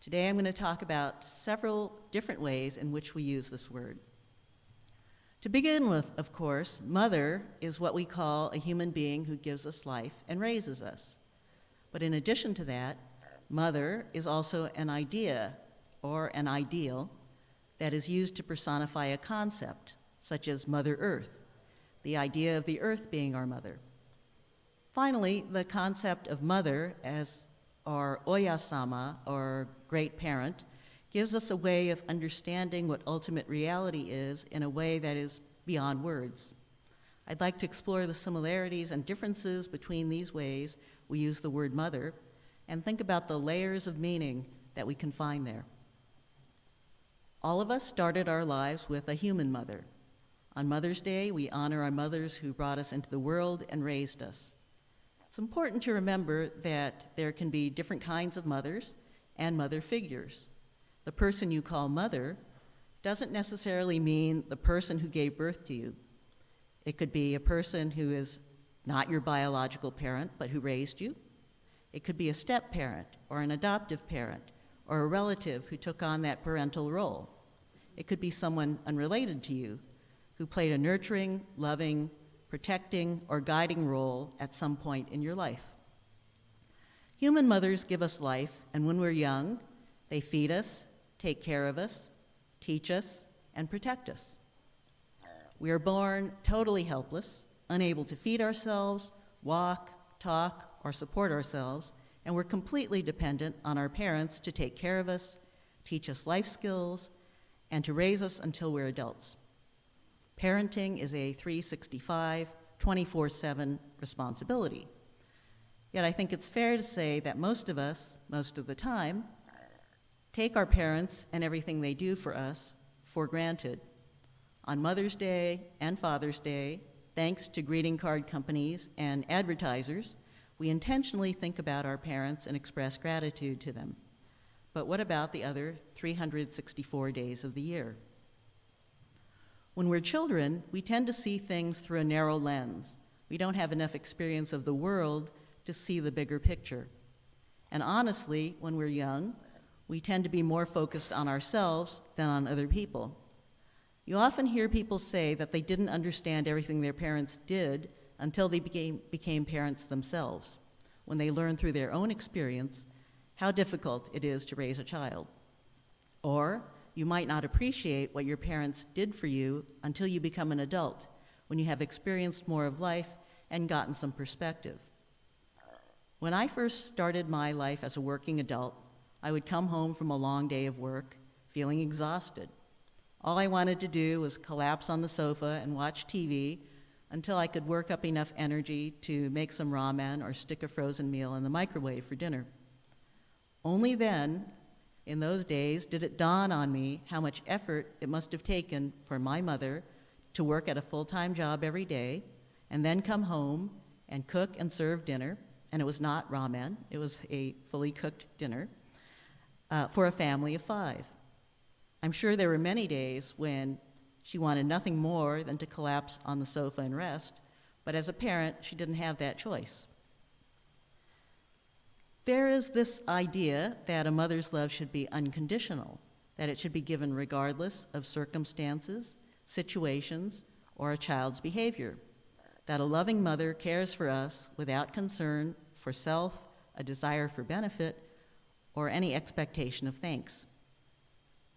Today I'm going to talk about several different ways in which we use this word. To begin with, of course, mother is what we call a human being who gives us life and raises us. But in addition to that, mother is also an idea or an ideal that is used to personify a concept, such as Mother Earth, the idea of the earth being our mother. Finally, the concept of mother as our Oya-sama, or great parent, gives us a way of understanding what ultimate reality is in a way that is beyond words. I'd like to explore the similarities and differences between these ways we use the word mother and think about the layers of meaning that we can find there. All of us started our lives with a human mother. On Mother's Day, we honor our mothers who brought us into the world and raised us. It's important to remember that there can be different kinds of mothers and mother figures. The person you call mother doesn't necessarily mean the person who gave birth to you. It could be a person who is not your biological parent, but who raised you. It could be a step-parent or an adoptive parent or a relative who took on that parental role. It could be someone unrelated to you who played a nurturing, loving, protecting, or guiding role at some point in your life. Human mothers give us life, and when we're young, they feed us, take care of us, teach us, and protect us. We are born totally helpless, unable to feed ourselves, walk, talk, or support ourselves, and we're completely dependent on our parents to take care of us, teach us life skills, and to raise us until we're adults. Parenting is a 365, 24/7 responsibility. Yet I think it's fair to say that most of us, most of the time, take our parents and everything they do for us for granted. On Mother's Day and Father's Day, thanks to greeting card companies and advertisers, we intentionally think about our parents and express gratitude to them. But what about the other 364 days of the year? When we're children, we tend to see things through a narrow lens. We don't have enough experience of the world to see the bigger picture. And honestly, when we're young, we tend to be more focused on ourselves than on other people. You often hear people say that they didn't understand everything their parents did until they became parents themselves, when they learned through their own experience how difficult it is to raise a child. Or you might not appreciate what your parents did for you until you become an adult, when you have experienced more of life and gotten some perspective. When I first started my life as a working adult, I would come home from a long day of work feeling exhausted. All I wanted to do was collapse on the sofa and watch TV until I could work up enough energy to make some ramen or stick a frozen meal in the microwave for dinner. Only then, in those days, did it dawn on me how much effort it must have taken for my mother to work at a full-time job every day and then come home and cook and serve dinner, and it was not ramen, it was a fully cooked dinner, for a family of 5. I'm sure there were many days when she wanted nothing more than to collapse on the sofa and rest, but as a parent, she didn't have that choice. There is this idea that a mother's love should be unconditional, that it should be given regardless of circumstances, situations, or a child's behavior, that a loving mother cares for us without concern for self, a desire for benefit, or any expectation of thanks.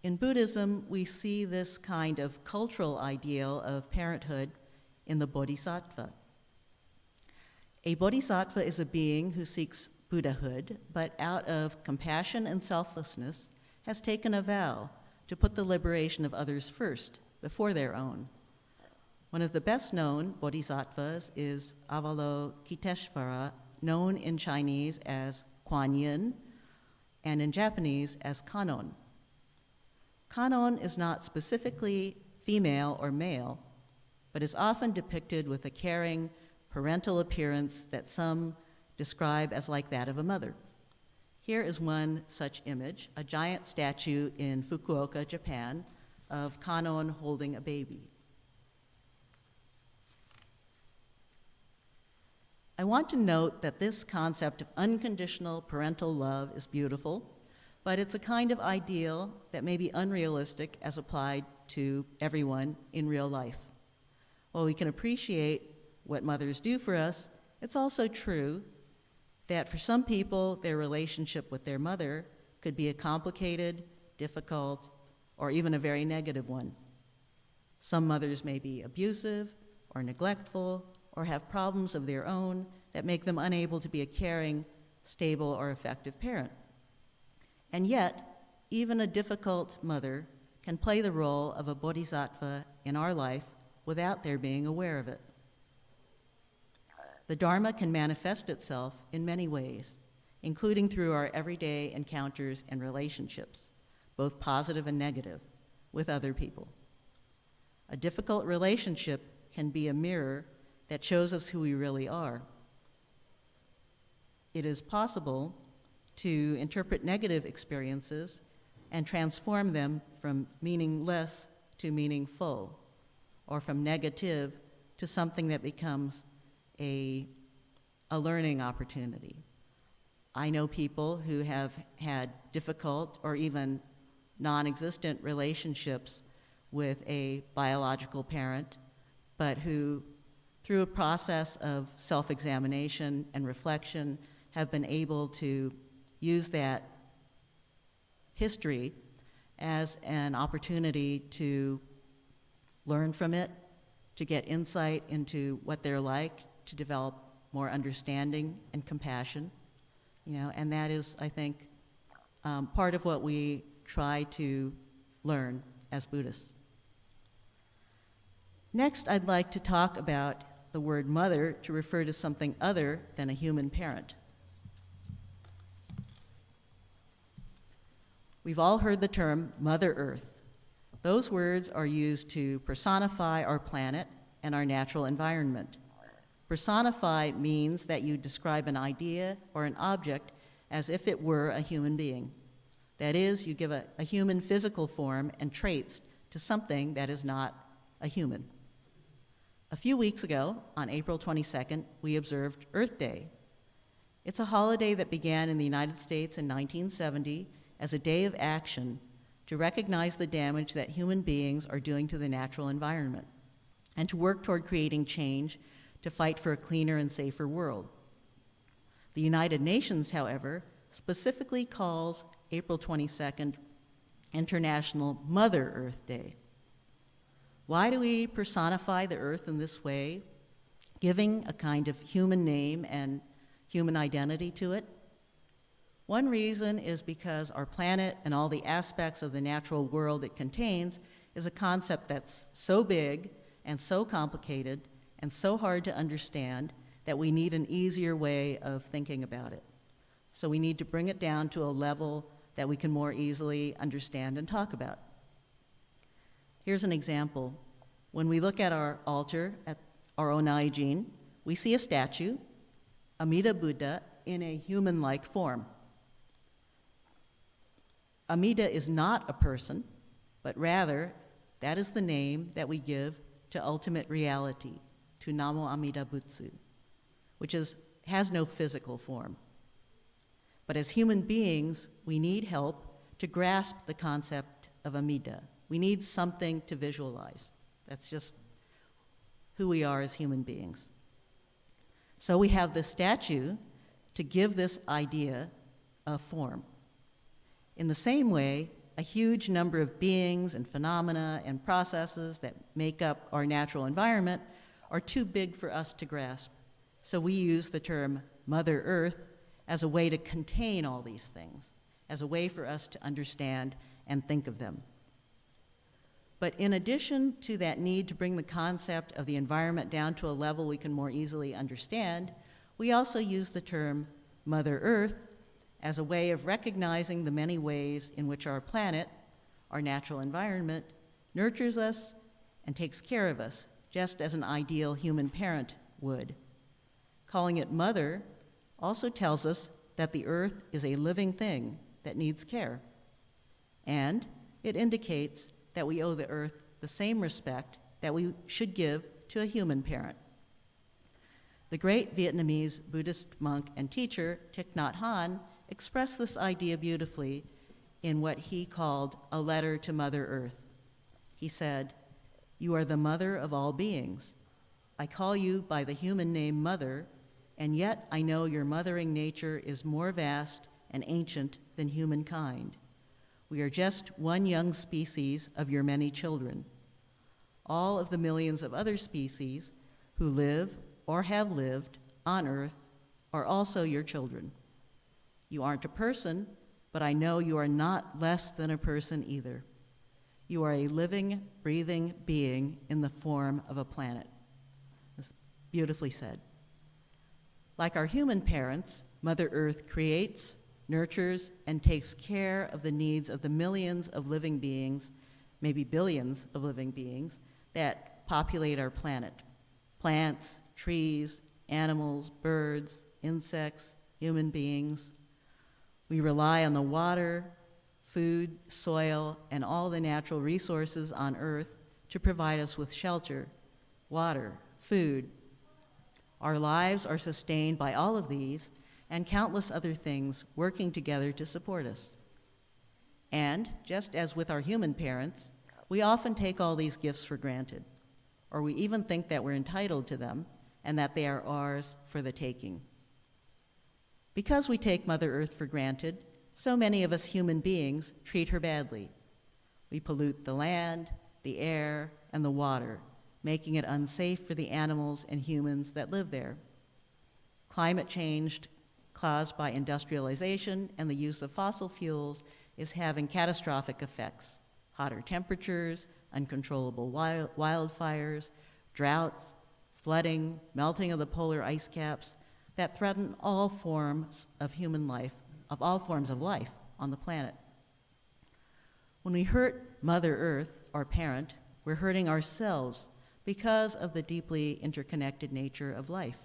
In Buddhism, we see this kind of cultural ideal of parenthood in the bodhisattva. A bodhisattva is a being who seeks Buddhahood, but out of compassion and selflessness has taken a vow to put the liberation of others first, before their own. One of the best-known bodhisattvas is Avalokiteshvara, known in Chinese as Kuan Yin, and in Japanese as Kannon. Kannon is not specifically female or male, but is often depicted with a caring, parental appearance that some describe as like that of a mother. Here is one such image, a giant statue in Fukuoka, Japan, of Kannon holding a baby. I want to note that this concept of unconditional parental love is beautiful, but it's a kind of ideal that may be unrealistic as applied to everyone in real life. While we can appreciate what mothers do for us, it's also true that for some people, their relationship with their mother could be a complicated, difficult, or even a very negative one. Some mothers may be abusive or neglectful or have problems of their own that make them unable to be a caring, stable, or effective parent. And yet, even a difficult mother can play the role of a bodhisattva in our life without their being aware of it. The Dharma can manifest itself in many ways, including through our everyday encounters and relationships, both positive and negative, with other people. A difficult relationship can be a mirror that shows us who we really are. It is possible to interpret negative experiences and transform them from meaningless to meaningful, or from negative to something that becomes a learning opportunity. I know people who have had difficult or even non-existent relationships with a biological parent, but who, through a process of self-examination and reflection, have been able to use that history as an opportunity to learn from it, to get insight into what they're like, to develop more understanding and compassion, and that is, I think, part of what we try to learn as Buddhists. Next, I'd like to talk about the word mother to refer to something other than a human parent. We've all heard the term Mother Earth. Those words are used to personify our planet and our natural environment. Personify means that you describe an idea or an object as if it were a human being. That is, you give a human physical form and traits to something that is not a human. A few weeks ago, on April 22nd, we observed Earth Day. It's a holiday that began in the United States in 1970 as a day of action to recognize the damage that human beings are doing to the natural environment and to work toward creating change to fight for a cleaner and safer world. The United Nations, however, specifically calls April 22nd International Mother Earth Day. Why do we personify the earth in this way, giving a kind of human name and human identity to it? One reason is because our planet and all the aspects of the natural world it contains is a concept that's so big and so complicated and so hard to understand that we need an easier way of thinking about it. So we need to bring it down to a level that we can more easily understand and talk about. Here's an example. When we look at our altar at our Onaijin, we see a statue, Amida Buddha, in a human-like form. Amida is not a person, but rather that is the name that we give to ultimate reality, to Namo Amida Butsu, which has no physical form. But as human beings, we need help to grasp the concept of Amida. We need something to visualize. That's just who we are as human beings. So we have this statue to give this idea a form. In the same way, a huge number of beings and phenomena and processes that make up our natural environment are too big for us to grasp. So we use the term Mother Earth as a way to contain all these things, as a way for us to understand and think of them. But in addition to that need to bring the concept of the environment down to a level we can more easily understand, we also use the term Mother Earth as a way of recognizing the many ways in which our planet, our natural environment, nurtures us and takes care of us, just as an ideal human parent would. Calling it Mother also tells us that the earth is a living thing that needs care. And it indicates that we owe the earth the same respect that we should give to a human parent. The great Vietnamese Buddhist monk and teacher Thich Nhat Hanh expressed this idea beautifully in what he called a letter to Mother Earth. He said, "You are the mother of all beings. I call you by the human name Mother, and yet I know your mothering nature is more vast and ancient than humankind. We are just one young species of your many children. All of the millions of other species who live or have lived on Earth are also your children. You aren't a person, but I know you are not less than a person either. You are a living, breathing being in the form of a planet." That's beautifully said. Like our human parents, Mother Earth creates, nurtures, and takes care of the needs of the millions of living beings, maybe billions of living beings, that populate our planet. Plants, trees, animals, birds, insects, human beings. We rely on the water, food, soil, and all the natural resources on Earth to provide us with shelter, water, food. Our lives are sustained by all of these and countless other things working together to support us. And just as with our human parents, we often take all these gifts for granted, or we even think that we're entitled to them and that they are ours for the taking. Because we take Mother Earth for granted, so many of us human beings treat her badly. We pollute the land, the air, and the water, making it unsafe for the animals and humans that live there. Climate change caused by industrialization and the use of fossil fuels is having catastrophic effects. Hotter temperatures, uncontrollable wildfires, droughts, flooding, melting of the polar ice caps that threaten all forms of human life, of all forms of life on the planet. When we hurt Mother Earth, our parent, we're hurting ourselves because of the deeply interconnected nature of life.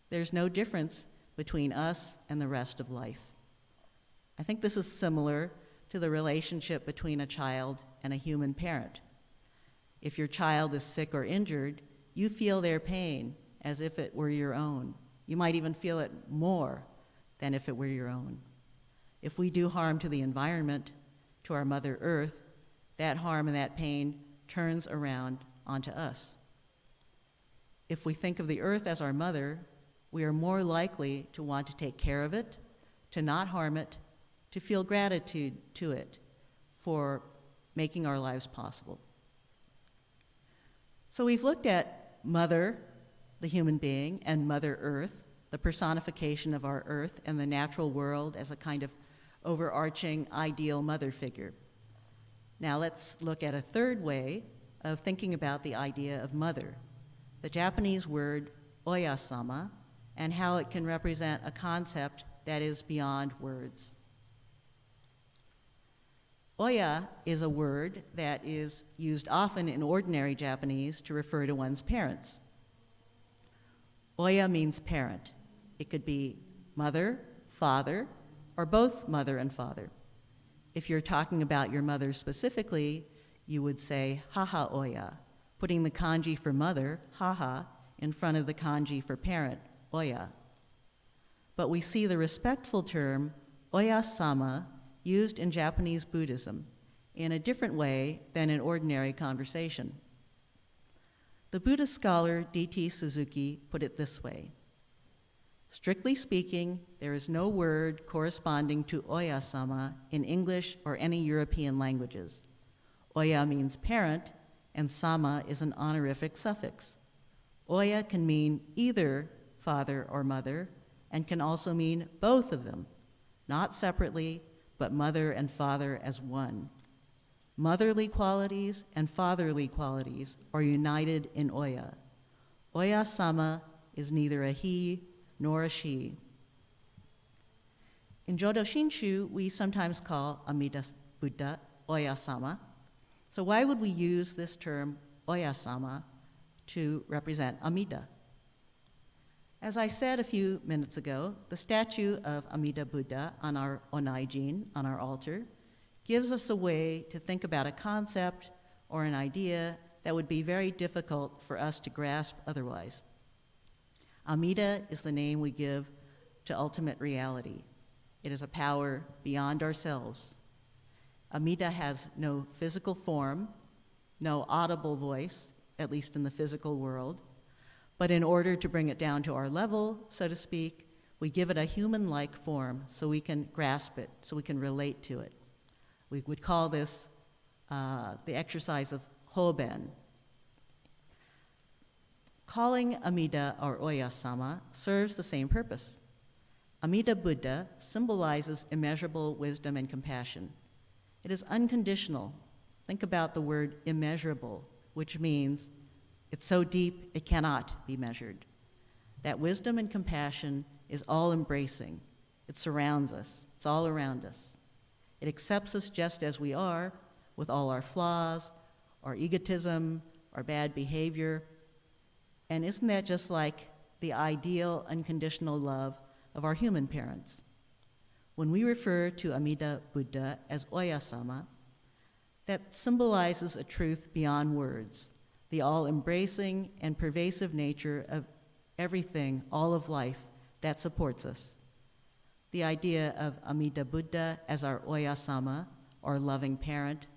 There's no difference between us and the rest of life. I think this is similar to the relationship between a child and a human parent. If your child is sick or injured, you feel their pain as if it were your own. You might even feel it more than if it were your own. If we do harm to the environment, to our Mother Earth, that harm and that pain turns around onto us. If we think of the earth as our mother, we are more likely to want to take care of it, to not harm it, to feel gratitude to it for making our lives possible. So we've looked at Mother, the human being, and Mother Earth, the personification of our earth and the natural world as a kind of overarching ideal mother figure. Now let's look at a third way of thinking about the idea of mother, the Japanese word Oya-sama, and how it can represent a concept that is beyond words. Oya is a word that is used often in ordinary Japanese to refer to one's parents. Oya means parent. It could be mother, father, or both mother and father. If you're talking about your mother specifically, you would say haha oya, putting the kanji for mother, haha, in front of the kanji for parent, oya. But we see the respectful term Oya-sama used in Japanese Buddhism in a different way than in ordinary conversation. The Buddhist scholar D.T. Suzuki put it this way: strictly speaking, there is no word corresponding to Oya-sama in English or any European languages. Oya means parent, and sama is an honorific suffix. Oya can mean either father or mother, and can also mean both of them, not separately, but mother and father as one. Motherly qualities and fatherly qualities are united in Oya. Oya-sama is neither a he nor a she. In Jodo Shinshu, we sometimes call Amida Buddha Oya-sama. So why would we use this term Oya-sama to represent Amida? As I said a few minutes ago, the statue of Amida Buddha on our onaijin, on our altar, gives us a way to think about a concept or an idea that would be very difficult for us to grasp otherwise. Amida is the name we give to ultimate reality. It is a power beyond ourselves. Amida has no physical form, no audible voice, at least in the physical world, but in order to bring it down to our level, so to speak, we give it a human-like form so we can grasp it, so we can relate to it. We would call this the exercise of hoben. Calling Amida or Oya-sama serves the same purpose. Amida Buddha symbolizes immeasurable wisdom and compassion. It is unconditional. Think about the word immeasurable, which means it's so deep it cannot be measured. That wisdom and compassion is all-embracing. It surrounds us. It's all around us. It accepts us just as we are, with all our flaws, our egotism, our bad behavior. And isn't that just like the ideal unconditional love of our human parents? When we refer to Amida Buddha as Oya-sama, that symbolizes a truth beyond words, the all-embracing and pervasive nature of everything, all of life, that supports us. The idea of Amida Buddha as our Oya-sama, or loving parent,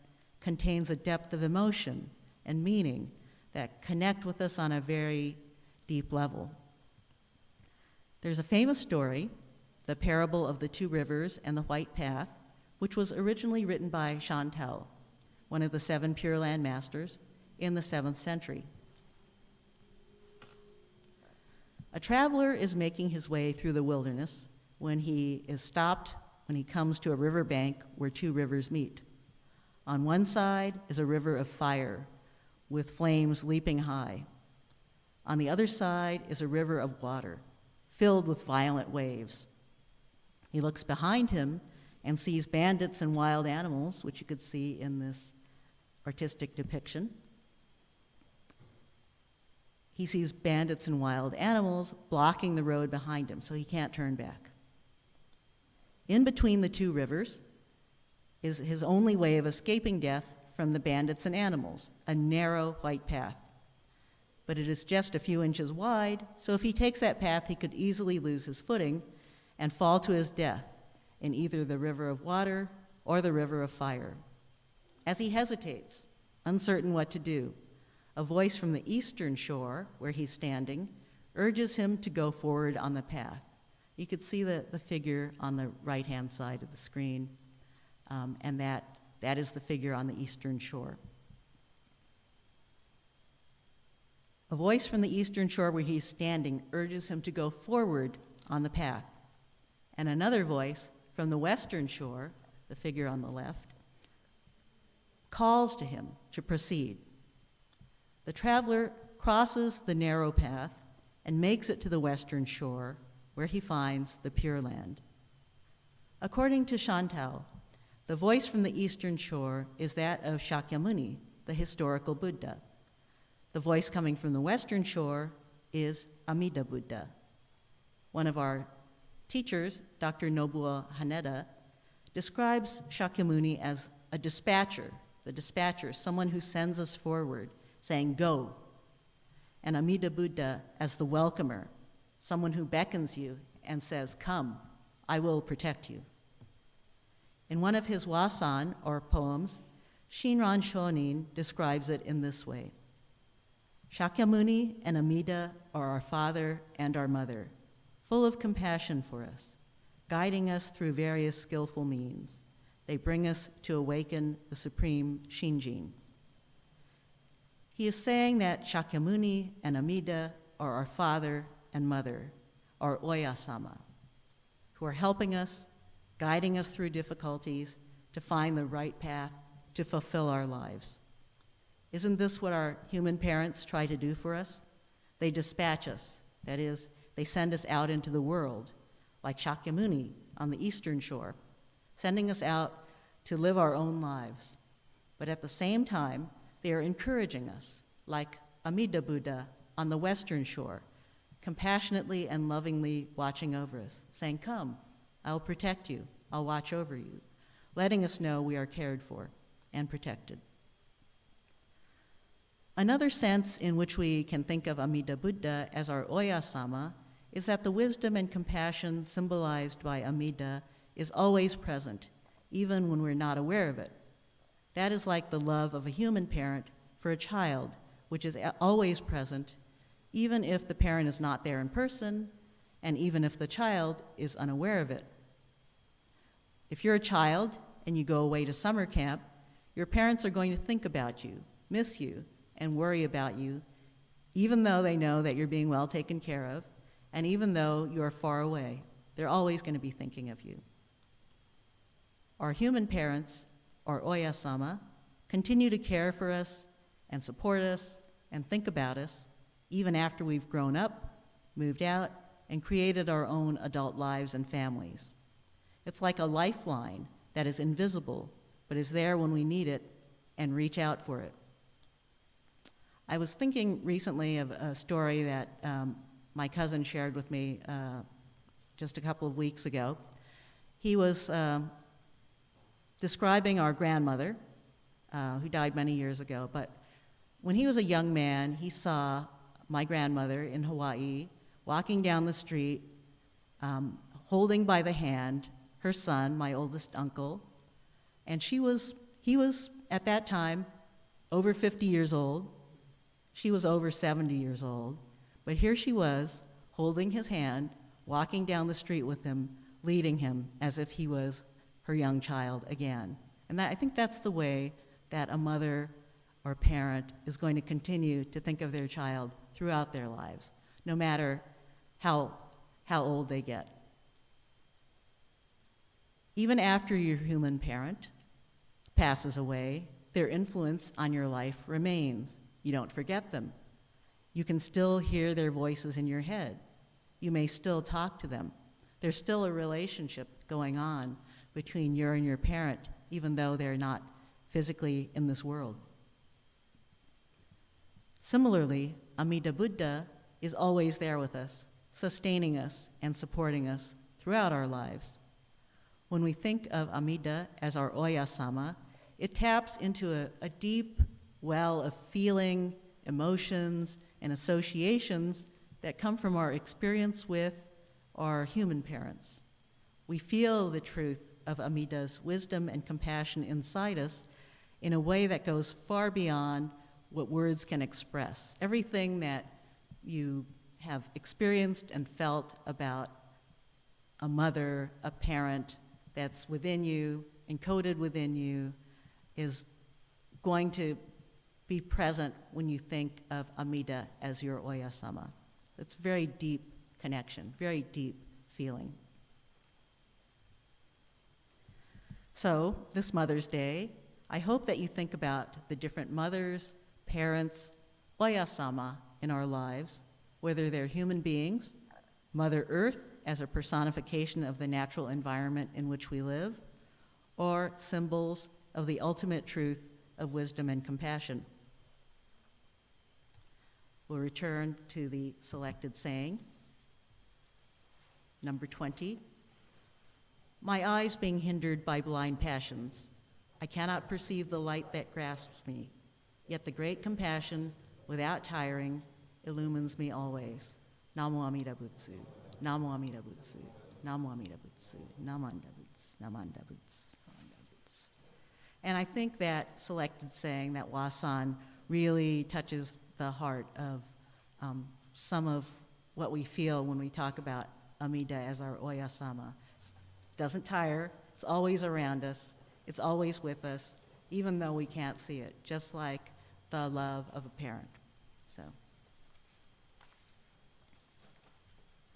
contains a depth of emotion and meaning that connect with us on a very deep level. There's a famous story, the parable of the two rivers and the white path, which was originally written by Chantal, one of the 7 Pure Land masters, in the 7th century. A traveler is making his way through the wilderness when he is stopped when he comes to a riverbank where 2 rivers meet. On one side is a river of fire with flames leaping high. On the other side is a river of water filled with violent waves. He looks behind him and sees bandits and wild animals, which you could see in this artistic depiction. He sees bandits and wild animals blocking the road behind him, so he can't turn back. In between the 2 rivers is his only way of escaping death from the bandits and animals, a narrow white path. But it is just a few inches wide, so if he takes that path, he could easily lose his footing and fall to his death in either the river of water or the river of fire. As he hesitates, uncertain what to do, a voice from the eastern shore, where he's standing, urges him to go forward on the path. You could see the figure on the right-hand side of the screen, and that is the figure on the eastern shore. A voice from the eastern shore where he's standing urges him to go forward on the path. And another voice from the western shore, the figure on the left, calls to him to proceed. The traveler crosses the narrow path and makes it to the western shore, where he finds the Pure Land. According to Chantal, the voice from the eastern shore is that of Shakyamuni, the historical Buddha. The voice coming from the western shore is Amida Buddha. One of our teachers, Dr. Nobuo Haneda, describes Shakyamuni as a dispatcher, the dispatcher, someone who sends us forward, saying, go. And Amida Buddha as the welcomer, someone who beckons you and says, come, I will protect you. In one of his Wasan, or poems, Shinran Shonin describes it in this way. Shakyamuni and Amida are our father and our mother, full of compassion for us, guiding us through various skillful means. They bring us to awaken the supreme Shinjin. He is saying that Shakyamuni and Amida are our father and mother, our Oya-sama, who are helping us, guiding us through difficulties to find the right path to fulfill our lives. Isn't this what our human parents try to do for us? They dispatch us. That is, they send us out into the world, like Shakyamuni on the eastern shore, sending us out to live our own lives. But at the same time, they are encouraging us, like Amida Buddha on the western shore, compassionately and lovingly watching over us, saying, come, I'll protect you, I'll watch over you, letting us know we are cared for and protected. Another sense in which we can think of Amida Buddha as our Oya-sama is that the wisdom and compassion symbolized by Amida is always present, even when we're not aware of it. That is like the love of a human parent for a child, which is always present, even if the parent is not there in person, and even if the child is unaware of it. If you're a child and you go away to summer camp, your parents are going to think about you, miss you, and worry about you, even though they know that you're being well taken care of, and even though you're far away. They're always going to be thinking of you. Our human parents, or Oya-sama, continue to care for us and support us and think about us, even after we've grown up, moved out, and created our own adult lives and families. It's like a lifeline that is invisible, but is there when we need it and reach out for it. I was thinking recently of a story that my cousin shared with me just a couple of weeks ago. He was describing our grandmother, who died many years ago, but when he was a young man, he saw my grandmother in Hawaii walking down the street, holding by the hand her son, my oldest uncle, and he was at that time over 50 years old. She was over 70 years old, but here she was holding his hand, walking down the street with him, leading him as if he was her young child again. And I think that's the way that a mother or parent is going to continue to think of their child throughout their lives, no matter how old they get. Even after your human parent passes away, their influence on your life remains. You don't forget them. You can still hear their voices in your head. You may still talk to them. There's still a relationship going on between you and your parent, even though they're not physically in this world. Similarly, Amida Buddha is always there with us, sustaining us and supporting us throughout our lives. When we think of Amida as our Oya-sama, it taps into a deep well of feeling, emotions, and associations that come from our experience with our human parents. We feel the truth of Amida's wisdom and compassion inside us in a way that goes far beyond what words can express. Everything that you have experienced and felt about a mother, a parent, that's within you, encoded within you, is going to be present when you think of Amida as your Oya-sama. It's a very deep connection, very deep feeling. So, this Mother's Day, I hope that you think about the different mothers, parents, Oya-sama in our lives, whether they're human beings, Mother Earth as a personification of the natural environment in which we live, or symbols of the ultimate truth of wisdom and compassion. We'll return to the selected saying. Number 20. My eyes being hindered by blind passions, I cannot perceive the light that grasps me, yet the great compassion, without tiring, illumines me always. Namo Amida Butsu, Namo Amida Butsu, Namo Amida Butsu, Namanda Butsu, Namanda Butsu, Namanda Butsu. And I think that selected saying, that Wasan, really touches the heart of some of what we feel when we talk about Amida as our Oya-sama. Doesn't tire, it's always around us, it's always with us, even though we can't see it, just like the love of a parent. So.